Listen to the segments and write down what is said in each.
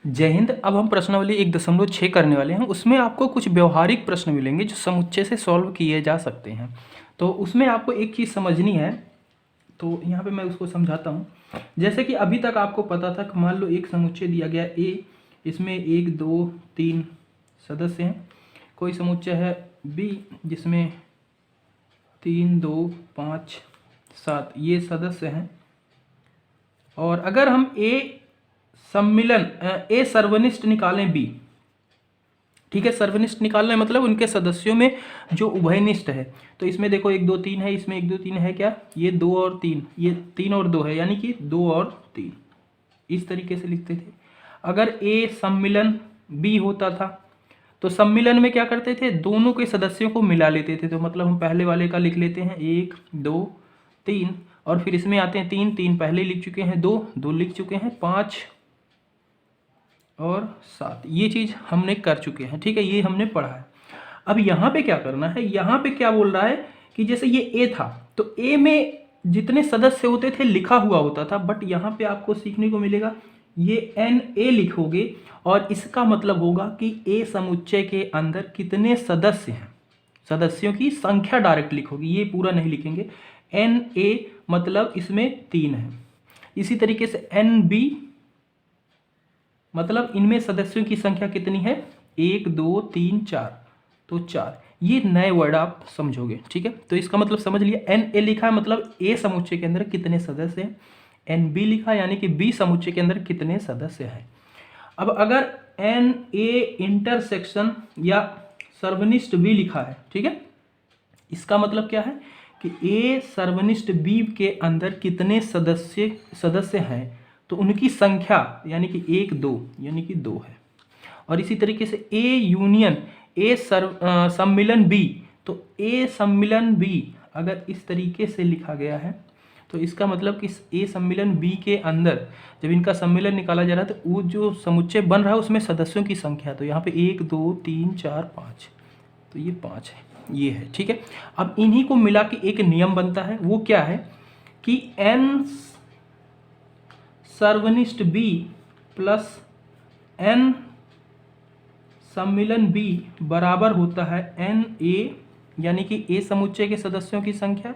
जय हिंद। अब हम प्रश्नावली 1.6 करने वाले हैं। उसमें आपको कुछ व्यवहारिक प्रश्न मिलेंगे जो समुच्चय से सॉल्व किए जा सकते हैं। तो उसमें आपको एक चीज़ समझनी है, तो यहाँ पे मैं उसको समझाता हूँ। जैसे कि अभी तक आपको पता था कि मान लो एक समुच्चय दिया गया ए, इसमें 1 2 3 सदस्य हैं। कोई समुच्चय है बी जिसमें 3 2 5 7 ये सदस्य हैं। और अगर हम ए सर्वनिष्ठ निकालें बी, ठीक है, सर्वनिष्ठ निकालना है मतलब उनके सदस्यों में जो उभयनिष्ठ है। तो इसमें देखो 1 2 3 है, इसमें 1 2 3 है क्या, ये 2 और 3, ये 3 और 2 है, यानी कि 2 और 3 इस तरीके से लिखते थे। अगर ए सम्मिलन बी होता था तो सम्मिलन में क्या करते थे, दोनों के सदस्यों को मिला लेते थे। तो मतलब हम पहले वाले का लिख लेते हैं 1 2 3, और फिर इसमें आते हैं 3 3 पहले लिख चुके हैं, 2 2 लिख चुके हैं, 5 और 7 ये चीज़ हमने कर चुके हैं। ठीक है, ये हमने पढ़ा है। अब यहाँ पे क्या करना है, यहाँ पे क्या बोल रहा है कि जैसे ये ए था तो ए में जितने सदस्य होते थे लिखा हुआ होता था, बट यहाँ पे आपको सीखने को मिलेगा ये एन ए लिखोगे और इसका मतलब होगा कि ए समुच्चय के अंदर कितने सदस्य हैं, सदस्यों की संख्या डायरेक्ट लिखोगे, ये पूरा नहीं लिखेंगे। एन ए मतलब इसमें 3 है। इसी तरीके से एन बी मतलब इनमें सदस्यों की संख्या कितनी है, 1 2 3 4, तो 4। ये नए वर्ड आप समझोगे। ठीक है, तो इसका मतलब समझ लिया। एन ए लिखा है मतलब ए समुच्चय के अंदर कितने सदस्य हैं, एन बी लिखा यानी कि बी समुच्चय के अंदर कितने सदस्य हैं। अब अगर एन ए इंटरसेक्शन या सर्वनिष्ठ बी लिखा है, ठीक है, इसका मतलब क्या है कि ए सर्वनिष्ठ बी के अंदर कितने सदस्य हैं, तो उनकी संख्या यानी कि 1 2 यानी कि 2 है। और इसी तरीके से ए यूनियन ए सम्मिलन बी, तो ए सम्मिलन बी अगर इस तरीके से लिखा गया है तो इसका मतलब कि ए सम्मिलन बी के अंदर जब इनका सम्मिलन निकाला जा रहा है तो वो जो समुच्चय बन रहा है उसमें सदस्यों की संख्या, तो यहाँ पे 1 2 3 4 5, तो ये 5 है, ये है। ठीक है, अब इन्हीं को मिला के एक नियम बनता है, वो क्या है कि एन सर्वनिष्ठ बी प्लस एन सम्मिलन बी बराबर होता है एन ए यानी कि ए समुच्चय के सदस्यों की संख्या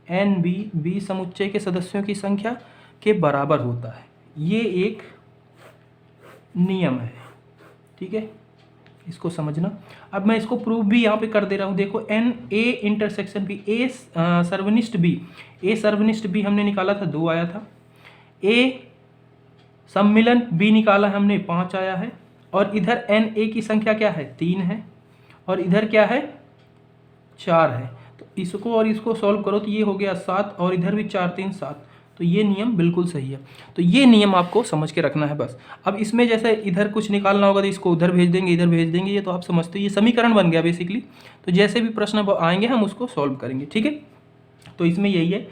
एन बी बी समुच्चय के सदस्यों की संख्या के बराबर होता है। ये एक नियम है। ठीक है, इसको समझना। अब मैं इसको प्रूव भी यहाँ पे कर दे रहा हूँ। देखो n A intersection B, A सर्वनिष्ठ बी, ए सर्वनिष्ठ बी हमने निकाला था 2 आया था, ए सम्मिलन बी निकाला है हमने 5 आया है, और इधर एन ए की संख्या क्या है 3 है, और इधर क्या है 4 है। तो इसको और इसको सॉल्व करो तो ये हो गया 7, और इधर भी 4 3 7, तो ये नियम बिल्कुल सही है। तो ये नियम आपको समझ के रखना है बस। अब इसमें जैसे इधर कुछ निकालना होगा तो इसको उधर भेज देंगे, इधर भेज देंगे, ये तो आप समझते हो, ये समीकरण बन गया बेसिकली। तो जैसे भी प्रश्न आएंगे हम उसको सॉल्व करेंगे। ठीक है, तो इसमें यही है,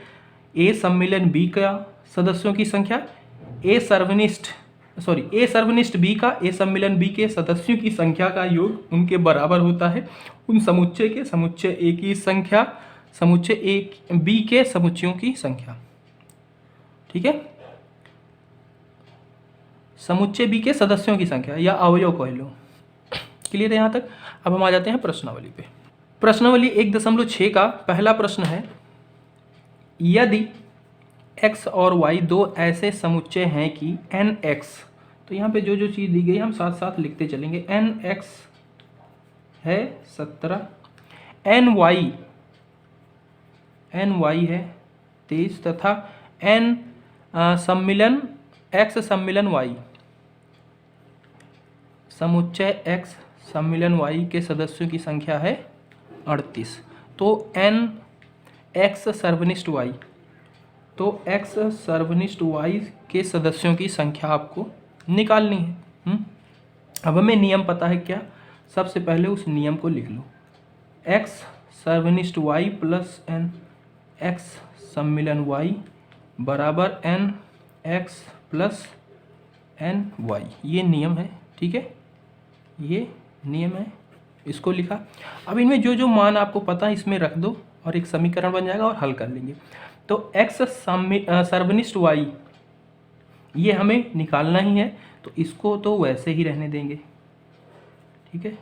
ए सम्मिलन बी का सदस्यों की संख्या ए सर्वनिष्ठ बी का ए सम्मिलन बी के सदस्यों की संख्या का योग उनके बराबर होता है उन समुच्चय ए की संख्या समुच्चय ए बी के समुच्चयों की संख्या। ठीक है, समुच्चय बी के सदस्यों की संख्या या अवयव कह लो। क्लियर है यहाँ तक। अब हम आ जाते हैं प्रश्नावली पे। प्रश्नावली 1.6 का पहला प्रश्न है, यदि x और y दो ऐसे समुच्चय हैं कि nx, तो यहाँ पे जो जो चीज़ दी गई हम साथ साथ लिखते चलेंगे। nx है 17, ny है 23 तथा n सम्मिलन x सम्मिलन y, समुच्चय x सम्मिलन y के सदस्यों की संख्या है 38। तो n x सर्वनिष्ठ y, तो x सर्वनिष्ठ y के सदस्यों की संख्या आपको निकालनी है। अब हमें नियम पता है क्या, सबसे पहले उस नियम को लिख लो। x सर्वनिष्ठ y plus n x सम्मिलन y बराबर n x plus n y, ये नियम है। ठीक है, ये नियम है, इसको लिखा। अब इनमें जो जो मान आपको पता है इसमें रख दो और एक समीकरण बन जाएगा और हल कर लेंगे। तो x सर्वनिष्ठ y ये हमें निकालना ही है, तो इसको तो वैसे ही रहने देंगे, ठीक है।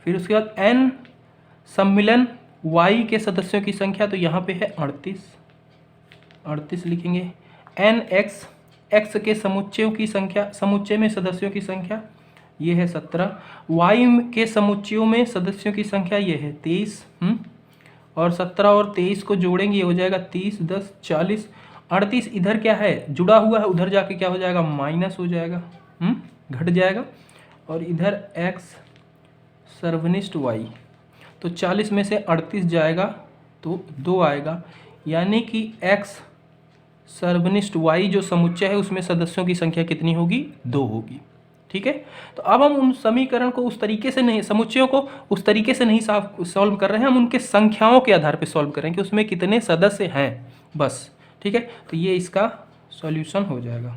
फिर उसके बाद n सम्मिलन y के सदस्यों की संख्या, तो यहाँ पे है 38 लिखेंगे। n x के समुच्चयों की संख्या, समुच्चय में सदस्यों की संख्या ये है 17। y के समुच्चयों में सदस्यों की संख्या ये है 23। और 17 और 23 को जोड़ेंगे, ये हो जाएगा 30, 10, 40, 38 इधर क्या है जुड़ा हुआ है, उधर जाके क्या हो जाएगा माइनस हो जाएगा, घट जाएगा। और इधर x सर्वनिष्ठ y, तो 40 में से 38 जाएगा तो 2 आएगा, यानी कि x सर्वनिष्ठ y जो समुच्चय है उसमें सदस्यों की संख्या कितनी होगी, 2 होगी, ठीक है। तो अब हम उन समीकरण को उस तरीके से नहीं, समुच्चयों को उस तरीके से नहीं सॉल्व कर रहे हैं, हम उनके संख्याओं के आधार पर सॉल्व कर रहे हैं कि उसमें कितने सदस्य हैं बस, ठीक है। तो ये इसका सॉल्यूशन हो जाएगा।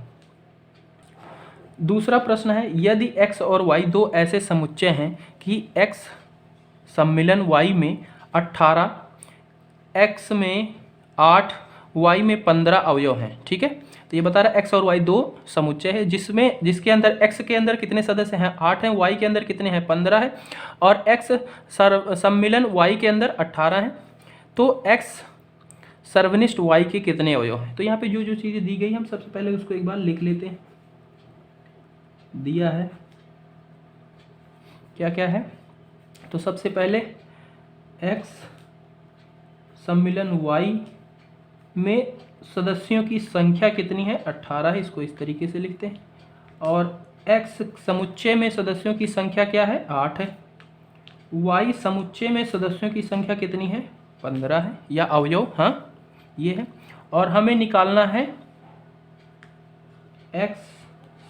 दूसरा प्रश्न है, यदि x और y दो ऐसे समुच्चय हैं कि x सम्मिलन y में 18, x में 8, y में 15 अवयव हैं, ठीक है। तो ये बता रहा है x और y दो समुच्चय है जिसके अंदर x के अंदर कितने सदस्य हैं, 8 हैं, y के अंदर कितने हैं, 15 है, और x सम्मिलन y के अंदर 18 हैं। तो x सर्वनिष्ठ y के कितने अवयव हैं। तो यहाँ पे जो जो चीज़ें दी गई हम सबसे पहले उसको एक बार लिख लेते हैं। दिया है क्या क्या है, तो सबसे पहले x सम्मिलन y में सदस्यों की संख्या कितनी है, 18 है, इसको इस तरीके से लिखते हैं। और x समुच्चय में सदस्यों की संख्या क्या है, 8 है। y समुच्चय में सदस्यों की संख्या कितनी है, 15 है, या अवयव, हाँ ये है। और हमें निकालना है x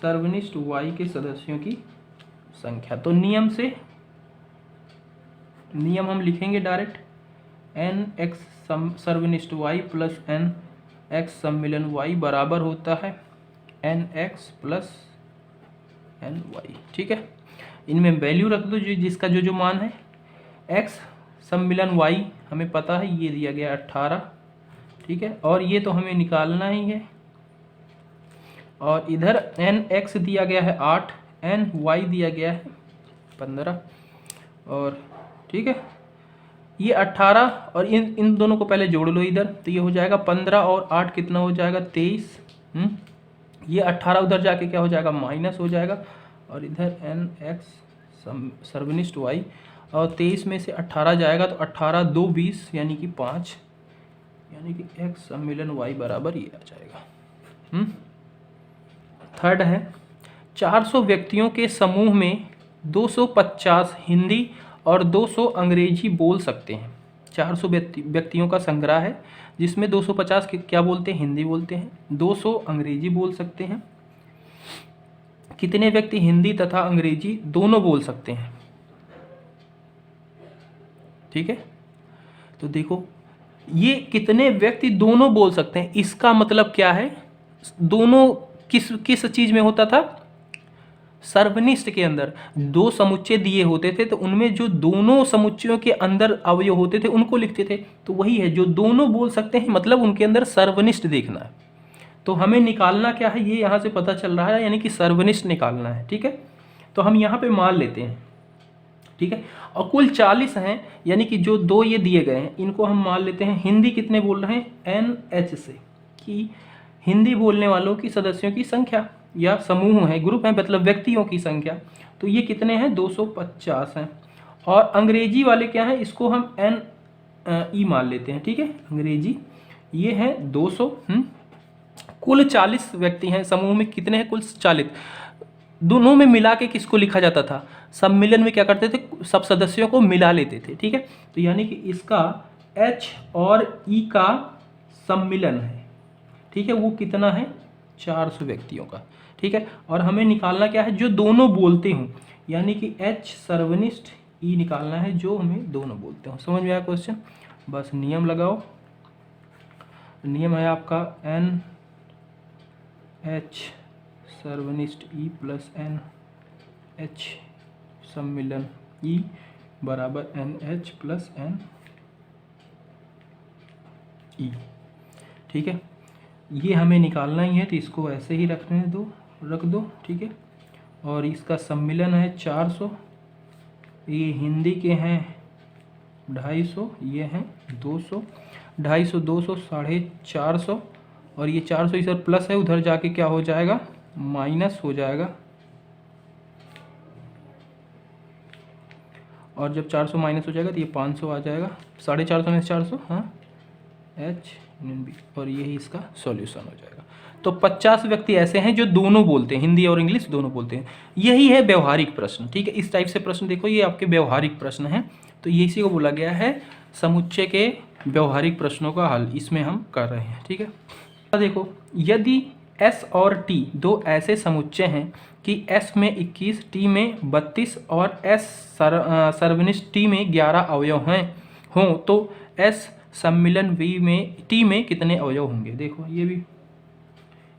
सर्वनिष्ठ y के सदस्यों की संख्या। तो नियम हम लिखेंगे direct, n x सर्वनिष्ठ y plus n x सम्मिलन y बराबर होता है n x plus n y, ठीक है। इनमें वैल्यू रख दो जिसका जो मान है। x सम्मिलन y हमें पता है ये दिया गया 18, ठीक है, और ये तो हमें निकालना ही है। और इधर n x दिया गया है 8, n y दिया गया है 15, और ठीक है ये 18, और इन दोनों को पहले जोड़ लो इधर, तो ये हो जाएगा 15 और 8 कितना हो जाएगा 23। ये 18 उधर जाके क्या हो जाएगा माइनस हो जाएगा, और इधर n x सर्वनिष्ठ y, और 23 में से 18 जाएगा तो 18 2 20 यानी कि 5, यानी कि x सम्मिलन y बराबर ये आ जाएगा। थर्ड है, 400 व्यक्तियों के समूह में 250 हिंदी और 200 अंग्रेजी बोल सकते हैं। 400 व्यक्तियों का संग्रह है जिसमें 250 क्या बोलते हैं, हिंदी बोलते हैं, 200 अंग्रेजी बोल सकते हैं। कितने व्यक्ति हिंदी तथा अंग्रेजी दोनों बोल सकते हैं, ठीक है। तो देखो ये कितने व्यक्ति दोनों बोल सकते हैं, इसका मतलब क्या है, दोनों किस चीज में होता था, सर्वनिष्ठ के अंदर दो समुच्चय दिए होते थे, तो उनमें जो दोनों समुच्चयों के अंदर अवयव होते थे उनको लिखते थे। तो वही है जो दोनों बोल सकते हैं, मतलब उनके अंदर सर्वनिष्ठ देखना है। तो हमें निकालना क्या है, ये यहाँ से पता चल रहा है, यानी कि सर्वनिष्ठ निकालना है, ठीक है। तो हम यहाँ पे मान लेते हैं, ठीक है। और कुल 40 हैं, यानी कि जो दो ये दिए गए हैं इनको हम मान लेते हैं। हिंदी कितने बोल रहे हैं, NH से, कि हिंदी बोलने वालों की सदस्यों की संख्या, या समूह है, ग्रुप है, मतलब व्यक्तियों की संख्या, तो ये कितने हैं 250 हैं। और अंग्रेजी वाले क्या हैं, इसको हम NE मान लेते हैं, ठीक है। अंग्रेजी ये है 200। कुल 40 व्यक्ति हैं, समूह में कितने हैं, कुल 40। दोनों में मिला के किसको लिखा जाता था, सम्मिलन में क्या करते थे, सब सदस्यों को मिला लेते थे, ठीक है। तो यानी कि इसका H और E का सम्मिलन है, ठीक है, वो कितना है 400 व्यक्तियों का, ठीक है। और हमें निकालना क्या है, जो दोनों बोलते हों, यानी कि H सर्वनिष्ठ, E निकालना है जो हमें दोनों बोलते हों। समझ में आया क्वेश्चन, बस नियम लगाओ। नियम है आपका NH सर्वनिष्ठ E प्लस NH सम्मिलन E बराबर NH प्लस NE, ठीक है। ये हमें निकालना ही है, तो इसको ऐसे ही रखने दो, रख दो, ठीक है। और इसका सम्मिलन है 400, ये हिंदी के हैं 250, ये हैं 200, 250 200 450, और ये 400 इधर प्लस है, उधर जाके क्या हो जाएगा, माइनस हो जाएगा। और जब 400 माइनस हो जाएगा तो ये 500 आ जाएगा, 450 में 400, हाँ HNB, और यही इसका सॉल्यूशन हो जाएगा। तो 50 व्यक्ति ऐसे हैं जो दोनों बोलते हैं, हिंदी और इंग्लिश दोनों बोलते हैं। यही है व्यवहारिक प्रश्न, ठीक है। इस टाइप से प्रश्न देखो, ये आपके व्यवहारिक प्रश्न हैं। तो ये इसी को बोला गया है समुच्चय के व्यवहारिक प्रश्नों का हल, इसमें हम कर रहे हैं, ठीक है। देखो, यदि S और T दो ऐसे समुच्चय हैं कि S में 21, T में 32 और S सर्वनिष्ठ T में 11 अवयव हैं हों, तो S सम्मिलन V में T में कितने अवयव होंगे। देखो, ये भी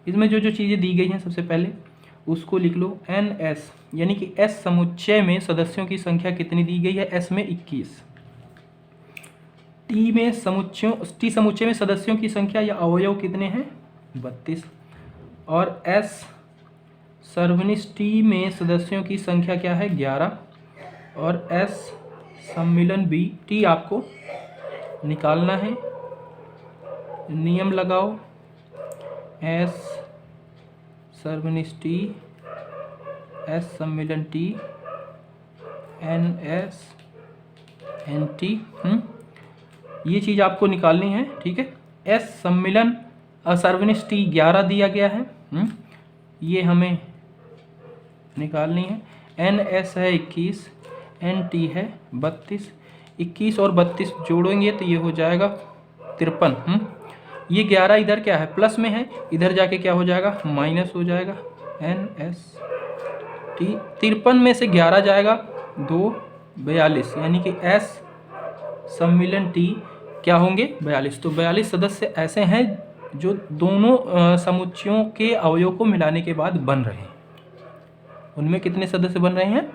इसमें जो जो चीज़ें दी गई हैं, सबसे पहले उसको लिख लो। NS यानी कि S समुच्चय में सदस्यों की संख्या कितनी दी गई है, S में 21। T समुच्चय में सदस्यों की संख्या या अवयव कितने हैं, 32। और S सर्वनिष्ठ T में सदस्यों की संख्या क्या है, 11। और S सम्मिलन B T आपको निकालना है। नियम लगाओ, S सर्वनिष्ठ T, S सम्मिलन T, NS NT, ये चीज़ आपको निकालनी है, ठीक है। S सम्मिलन सर्वनिष्ठ T 11 दिया गया है, ये हमें निकालनी है। NS है 21, NT है 32, 21 और 32 जोड़ेंगे तो ये हो जाएगा 53। ये 11 इधर क्या है, प्लस में है, इधर जाके क्या हो जाएगा, माइनस हो जाएगा। NS T 53 में से 11 जाएगा 2, 42, यानी कि S सम्मिलन T क्या होंगे, 42। तो 42 सदस्य ऐसे हैं जो दोनों समुच्चयों के अवयव को मिलाने के बाद बन रहे हैं। उनमें कितने सदस्य बन रहे हैं,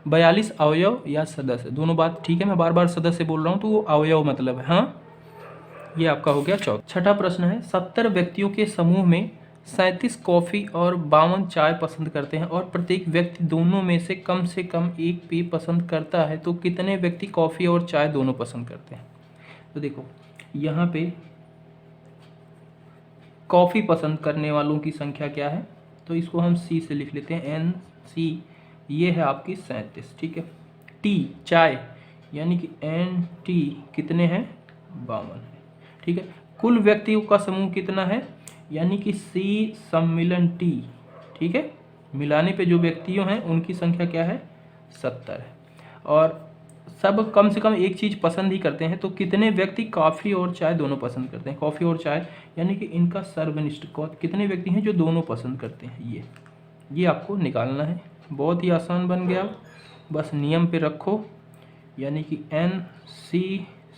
42 अवयव या सदस्य, दोनों बात ठीक है। मैं बार बार सदस्य बोल रहा हूँ तो वो अवयव मतलब है, हाँ। ये आपका हो गया चौथा। छठा प्रश्न है, 70 व्यक्तियों के समूह में 37 कॉफ़ी और 52 चाय पसंद करते हैं और प्रत्येक व्यक्ति दोनों में से कम एक पेय पसंद करता है, तो कितने व्यक्ति कॉफ़ी और चाय दोनों पसंद करते हैं। तो देखो, यहाँ पे कॉफ़ी पसंद करने वालों की संख्या क्या है, तो इसको हम C से लिख लेते हैं, NC, ये है आपकी 37, ठीक है। T चाय यानी कि NT कितने हैं, 52 है, ठीक है। कुल व्यक्तियों का समूह कितना है, यानी कि C सम्मिलन T, ठीक है। मिलाने पे जो व्यक्तियों हैं उनकी संख्या क्या है, 70 है। और सब कम से कम एक चीज़ पसंद ही करते हैं, तो कितने व्यक्ति कॉफ़ी और चाय दोनों पसंद करते हैं। कॉफ़ी और चाय यानी कि इनका सर्वनिष्ठ कितने व्यक्ति हैं जो दोनों पसंद करते हैं, ये आपको निकालना है। बहुत ही आसान बन गया, बस नियम पे रखो, यानी कि NC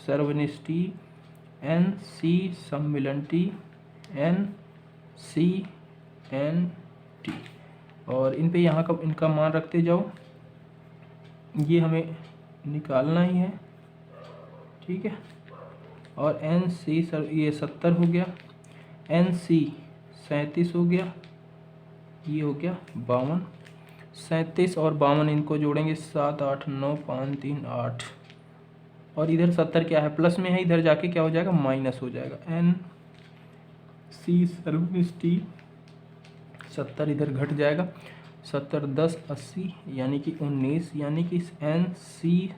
सर्वनिष्ठ T, NC सम्मिलन T, NC NT, और इन पे यहाँ का इनका मान रखते जाओ, ये हमें निकालना ही है, ठीक है। और NC ये 70 हो गया, NC 37 हो गया, ये हो गया 52, 37 और 52 इनको जोड़ेंगे 7 8 9 5 3 8, और इधर 70 क्या है, प्लस में है, इधर जाके क्या हो जाएगा, माइनस हो जाएगा। NC सर्वनिष्ठ T 70 इधर घट जाएगा, 70 10 80 यानी कि 19, यानी कि NC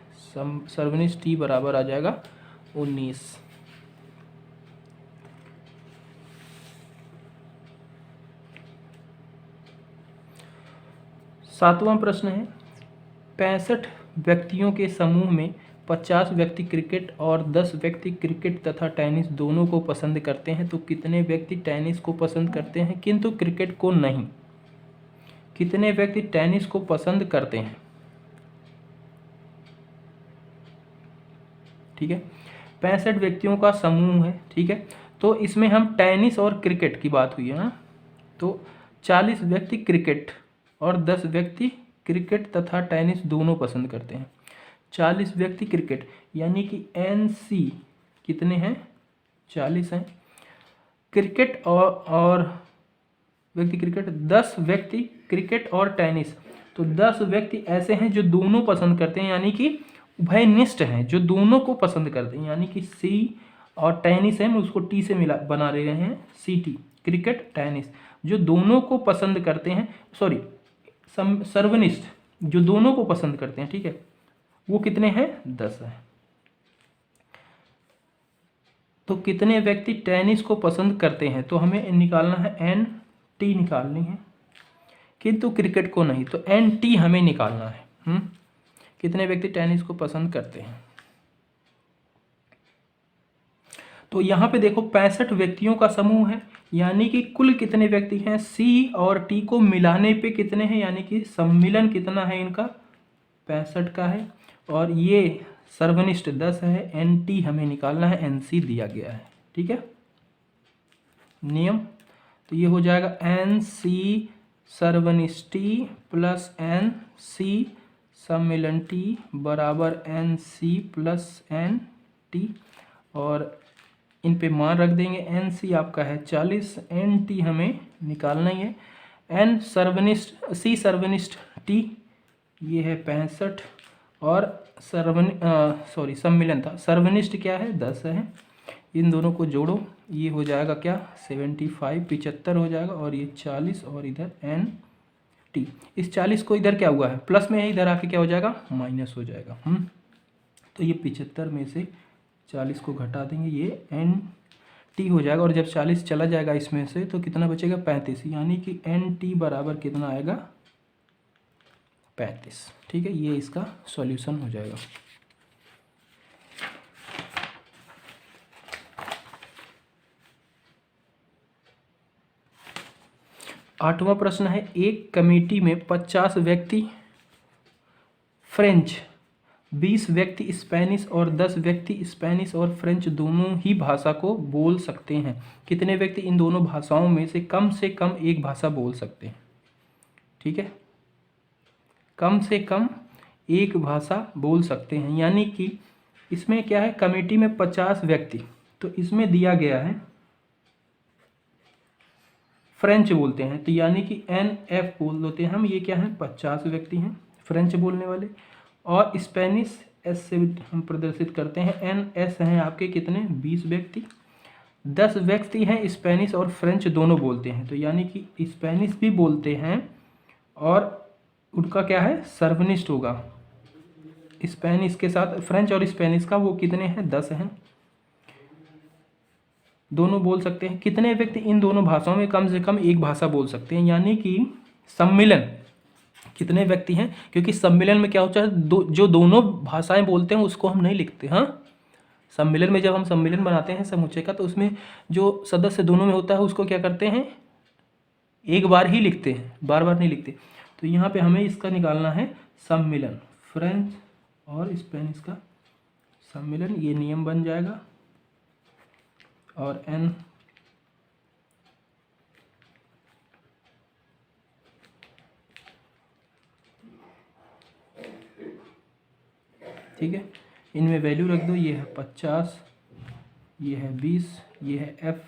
सर्वनिष्ठ T बराबर आ जाएगा 19। सातवां प्रश्न है, 65 व्यक्तियों के समूह में 50 व्यक्ति क्रिकेट और 10 व्यक्ति क्रिकेट तथा टेनिस दोनों को पसंद करते हैं, तो कितने व्यक्ति टेनिस को पसंद करते हैं किंतु क्रिकेट को नहीं। कितने व्यक्ति टेनिस को पसंद करते हैं, ठीक है। 65 व्यक्तियों का समूह है, ठीक है। तो इसमें हम टेनिस और क्रिकेट की बात हुई है ना, तो 40 व्यक्ति क्रिकेट और 10 व्यक्ति क्रिकेट तथा टेनिस दोनों पसंद करते हैं। 40 व्यक्ति क्रिकेट यानी कि NC कितने हैं, 40 हैं। क्रिकेट और व्यक्ति क्रिकेट, 10 व्यक्ति क्रिकेट और टेनिस। तो 10 व्यक्ति ऐसे हैं जो दोनों पसंद करते हैं, यानी कि उभयनिष्ठ हैं, जो दोनों को पसंद करते हैं, यानी कि सी और टेनिस है, हम उसको टी से मिला बना रहे हैं, सी टी, क्रिकेट टेनिस, जो दोनों को पसंद करते हैं, सॉरी सर्वनिष्ठ, जो दोनों को पसंद करते हैं, ठीक है, वो कितने हैं? 10 है। तो कितने व्यक्ति टेनिस को पसंद करते हैं? तो हमें निकालना है एन टी निकालनी है, किंतु क्रिकेट को नहीं, तो एन टी हमें निकालना है। कितने व्यक्ति टेनिस को पसंद करते हैं? तो यहाँ पे देखो 65 व्यक्तियों का समूह है, यानी कि कुल कितने व्यक्ति हैं? सी और टी को मिलाने पे कितने हैं, यानी कि सम्मिलन कितना है इनका? 65 का है। और ये सर्वनिष्ठ 10 है, एन टी हमें निकालना है, एन सी दिया गया है, ठीक है नियम। तो ये हो जाएगा एन सी सर्वनिष्ठी प्लस एन सी सम्मिलन टी बराबर n C plus n T, और इन पे मान रख देंगे। एन सी आपका है 40, एन टी हमें निकालना ही है। एन सर्वनिष्ठ सी सर्वनिष्ठ टी ये है 65, और सम्मिलन था, सर्वनिष्ठ क्या है? 10 है। इन दोनों को जोड़ो, ये हो जाएगा क्या? 75, 75 हो जाएगा, और ये 40, और इधर एन टी। इस 40 को इधर क्या हुआ है? प्लस में है, इधर आके क्या हो जाएगा? माइनस हो जाएगा। तो ये 75 में से 40 को घटा देंगे, ये एन टी हो जाएगा, और जब 40 चला जाएगा इसमें से तो कितना बचेगा? 35, यानी कि एन टी बराबर कितना आएगा? 35, ठीक है। ये इसका सॉल्यूशन हो जाएगा। आठवां प्रश्न है, एक कमेटी में 50 व्यक्ति फ्रेंच, 20 व्यक्ति स्पेनिश और 10 व्यक्ति स्पेनिश और फ्रेंच दोनों ही भाषा को बोल सकते हैं। कितने व्यक्ति इन दोनों भाषाओं में से कम एक भाषा बोल सकते हैं? ठीक है, कम से कम एक भाषा बोल सकते हैं, यानी कि इसमें क्या है? कमेटी में 50 व्यक्ति, तो इसमें दिया गया है फ्रेंच बोलते हैं, तो यानी कि एन एफ बोल देते हैं हम। ये क्या है? 50 व्यक्ति हैं फ्रेंच बोलने वाले, और स्पेनिश एस से हम प्रदर्शित करते हैं, एन एस हैं आपके कितने? 20 व्यक्ति। 10 व्यक्ति हैं स्पेनिश और फ्रेंच दोनों बोलते हैं, तो यानी कि स्पेनिश भी बोलते हैं, और उनका क्या है? सर्वनिष्ठ होगा स्पेनिश के साथ, फ्रेंच और स्पेनिश का वो कितने हैं? 10 हैं, दोनों बोल सकते हैं। कितने व्यक्ति इन दोनों भाषाओं में कम से कम एक भाषा बोल सकते हैं? यानी कि सम्मिलन कितने व्यक्ति हैं, क्योंकि सम्मिलन में क्या होता है? जो दोनों भाषाएं बोलते हैं उसको हम नहीं लिखते। हाँ, सम्मिलन में जब हम सम्मिलन बनाते हैं समुच्चय का, तो उसमें जो सदस्य दोनों में होता है उसको क्या करते हैं? एक बार ही लिखते हैं, बार बार नहीं लिखते। तो यहाँ पे हमें इसका निकालना है सम्मिलन, फ्रेंच और स्पेनिश का सम्मिलन, ये नियम बन जाएगा। और एन ठीक है, इनमें वैल्यू रख दो। ये है 50, ये है 20, ये है एफ,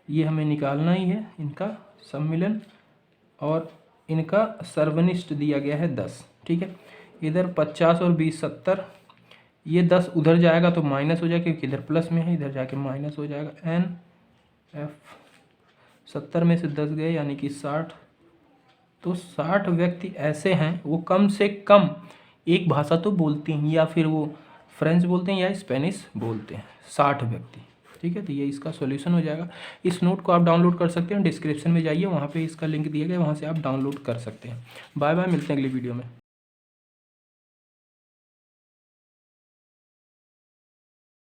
ये हमें निकालना ही है इनका सम्मिलन, और इनका सर्वनिष्ठ दिया गया है 10। ठीक है, इधर 50 और 20 70, ये 10 उधर जाएगा तो माइनस हो जाएगा, क्योंकि इधर प्लस में है, इधर जाके माइनस हो जाएगा। एन एफ 70 में से 10 गए, यानी कि 60। तो 60 व्यक्ति ऐसे हैं वो कम से कम एक भाषा तो बोलते हैं, या फिर वो फ्रेंच बोलते हैं या स्पेनिश बोलते हैं, 60 व्यक्ति। ठीक है, तो ये इसका सॉल्यूशन हो जाएगा। इस नोट को आप डाउनलोड कर सकते हैं, डिस्क्रिप्शन में जाइए, वहाँ पे इसका लिंक दिया गया है, वहाँ से आप डाउनलोड कर सकते हैं। बाय बाय, मिलते हैं अगली वीडियो में।